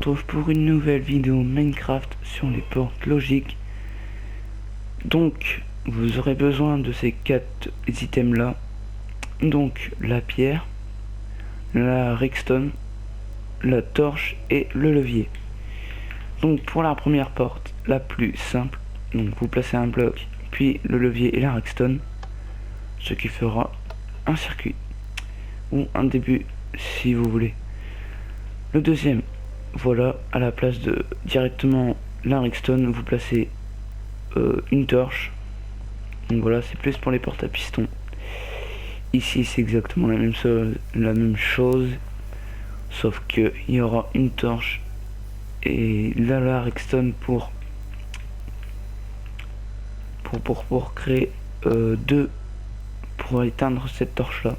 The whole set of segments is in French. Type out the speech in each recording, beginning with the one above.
retrouve pour une nouvelle vidéo Minecraft sur les portes logiques. Donc vous aurez besoin de ces 4 items là. Donc la pierre, la redstone, la torche et le levier. Donc pour la première porte, la plus simple, donc vous placez un bloc, puis le levier et la redstone, ce qui fera un circuit ou un début si vous voulez. Le deuxième, voilà, à la place de directement la redstone, vous placez une torche. Donc voilà, c'est plus pour les portes à piston. Ici c'est exactement la même chose, sauf que il y aura une torche et là la redstone pour créer deux, pour éteindre cette torche là.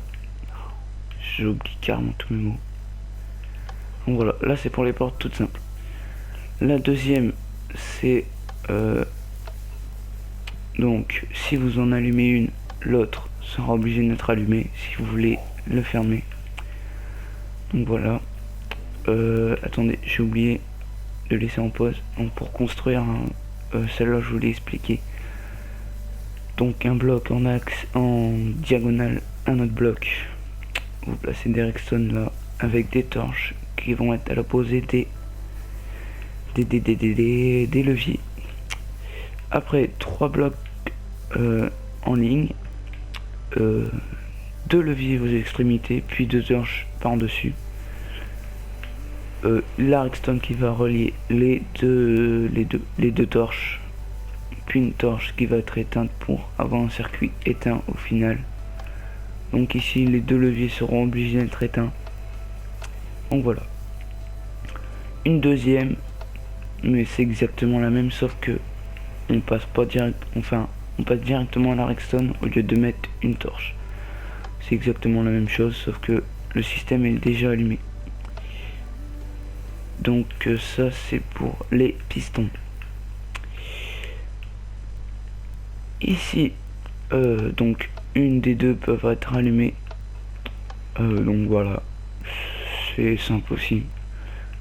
J'oublie carrément tous mes mots. Donc voilà, là c'est pour les portes toutes simples. La deuxième c'est donc si vous en allumez une, l'autre sera obligé d'être allumé si vous voulez le fermer. Donc voilà. Attendez, j'ai oublié de laisser en pause. Donc pour construire celle-là je voulais expliquer. Donc un bloc en axe, en diagonale, un autre bloc. Vous placez des redstone là avec des torches qui vont être à l'opposé des leviers. Après 3 blocs en ligne, 2 leviers aux extrémités, puis 2 torches par dessus. La redstone qui va relier les deux torches, puis une torche qui va être éteinte pour avoir un circuit éteint au final. Donc ici les 2 leviers seront obligés d'être éteints. Donc voilà. Une deuxième, mais c'est exactement la même sauf que on passe pas direct, enfin on passe directement à la redstone au lieu de mettre une torche. C'est exactement la même chose sauf que le système est déjà allumé. Donc ça c'est pour les pistons. Ici donc une des deux peuvent être allumées. Donc voilà, c'est simple aussi.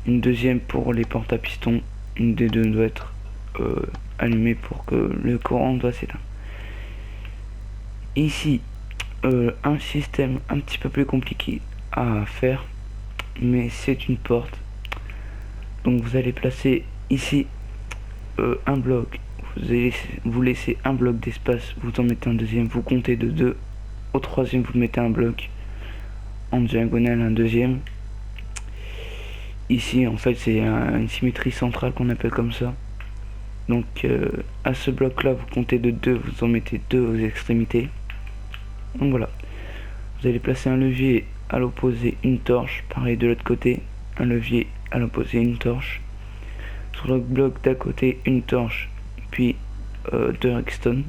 Une deuxième pour les portes à piston, une des deux doit être allumée pour que le courant doit s'éteindre. Ici un système un petit peu plus compliqué à faire, mais c'est une porte. Donc vous allez placer ici un bloc, vous laissez un bloc d'espace, vous en mettez un deuxième, vous comptez de 2, au troisième vous mettez un bloc en diagonale, un deuxième. Ici en fait c'est une symétrie centrale qu'on appelle comme ça. Donc à ce bloc là vous comptez de 2, vous en mettez 2 aux extrémités. Donc voilà, vous allez placer un levier à l'opposé, une torche, pareil de l'autre côté, un levier à l'opposé, une torche. Sur le bloc d'à côté, une torche, puis 2 redstone,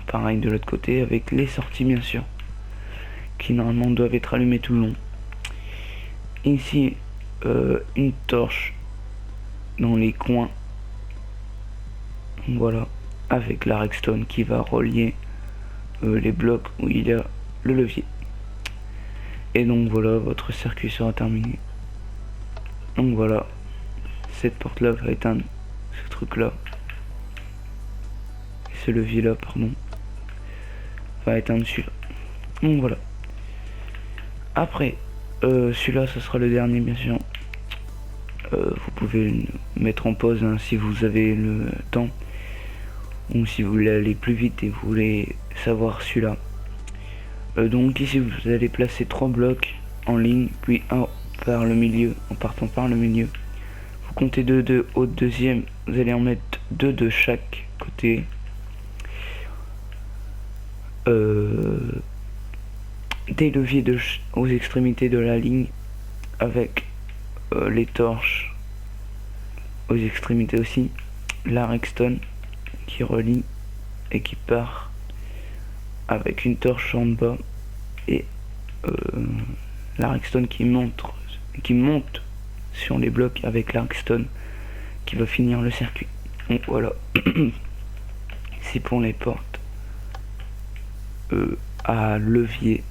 pareil de l'autre côté, avec les sorties bien sûr, qui normalement doivent être allumées tout le long. Ici une torche dans les coins, voilà, avec la redstone qui va relier les blocs où il y a le levier. Et donc voilà, votre circuit sera terminé. Donc voilà, cette porte là va éteindre ce truc là, ce levier là pardon va éteindre celui-là. Donc voilà. Après celui-là ce sera le dernier bien sûr. Vous pouvez le mettre en pause hein, si vous avez le temps, ou si vous voulez aller plus vite et vous voulez savoir celui-là. Donc ici vous allez placer 3 blocs en ligne, puis un par le milieu, en partant par le milieu. Vous comptez de 2 au deuxième, vous allez en mettre 2 de chaque côté. Des leviers aux extrémités de la ligne avec les torches aux extrémités aussi, la redstone qui relie et qui part avec une torche en bas et la redstone qui monte sur les blocs avec la redstone qui va finir le circuit. Donc voilà. C'est pour les portes à levier,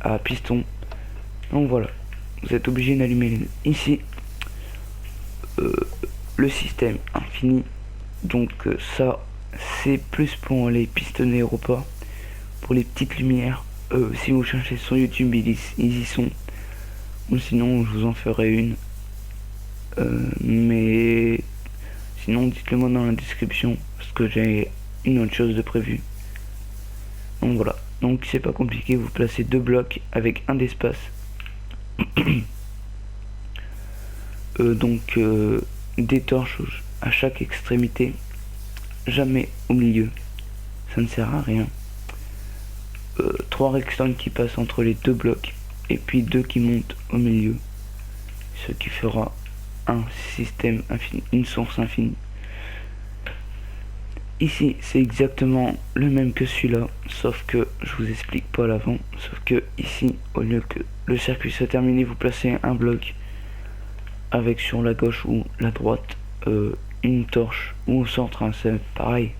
à piston. Donc voilà, vous êtes obligé d'allumer les deux. Ici le système infini. Donc ça c'est plus pour les pistons d'aéroport, pour les petites lumières. Si vous cherchez sur YouTube, ils y sont, ou sinon je vous en ferai une. Mais sinon dites-le moi dans la description, parce que j'ai une autre chose de prévu. Donc voilà, donc c'est pas compliqué, vous placez 2 blocs avec un d'espace. Donc des torches à chaque extrémité, jamais au milieu, ça ne sert à rien. 3 redstone qui passent entre les 2 blocs, et puis 2 qui montent au milieu, ce qui fera un système infini, une source infinie. Ici c'est exactement le même que celui-là, sauf que je vous explique pas l'avant, sauf que ici au lieu que le circuit soit terminé, vous placez un bloc avec sur la gauche ou la droite une torche, ou au centre, hein, c'est pareil.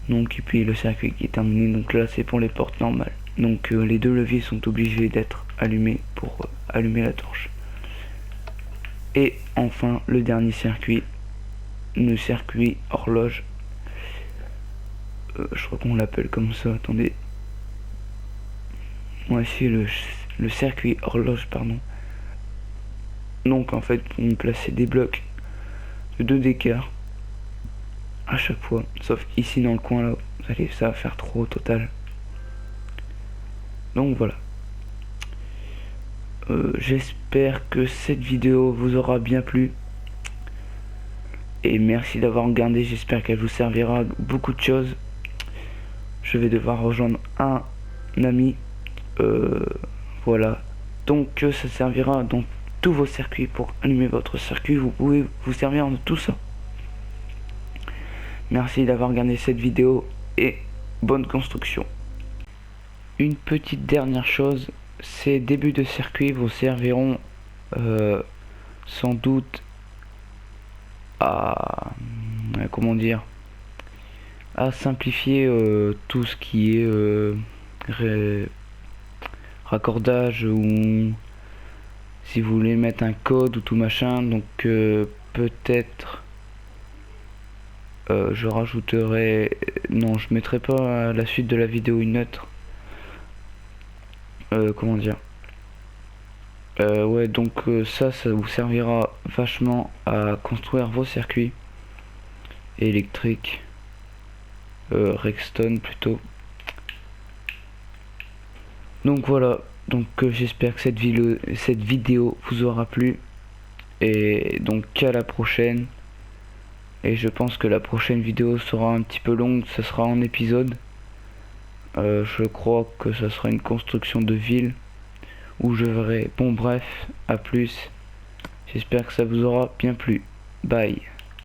Donc et puis le circuit qui est terminé, donc là c'est pour les portes normales. Donc les 2 leviers sont obligés d'être allumés pour allumer la torche. Et enfin le dernier circuit, le circuit horloge. Je crois qu'on l'appelle comme ça, attendez. Moi c'est le circuit horloge, pardon. Donc en fait on placer des blocs de 2 d'écart à chaque fois, sauf ici dans le coin là, vous allez, ça va faire trop au total. Donc voilà. J'espère que cette vidéo vous aura bien plu. Et merci d'avoir regardé, j'espère qu'elle vous servira à beaucoup de choses. Je vais devoir rejoindre un ami. Voilà. Donc ça servira dans tous vos circuits. Pour allumer votre circuit, vous pouvez vous servir de tout ça. Merci d'avoir regardé cette vidéo et bonne construction. Une petite dernière chose, ces débuts de circuit vous serviront sans doute à comment dire, à simplifier tout ce qui est raccordage, ou si vous voulez mettre un code ou tout machin. Donc peut-être je rajouterai, non je mettrai pas à la suite de la vidéo une autre comment dire, ouais, donc ça vous servira vachement à construire vos circuits électriques, redstone plutôt. Donc voilà, donc j'espère que cette vidéo vous aura plu, et donc à la prochaine. Et je pense que la prochaine vidéo sera un petit peu longue, ça sera en épisode. Je crois que ça sera une construction de ville où je verrai. Bon bref, à plus. J'espère que ça vous aura bien plu. Bye.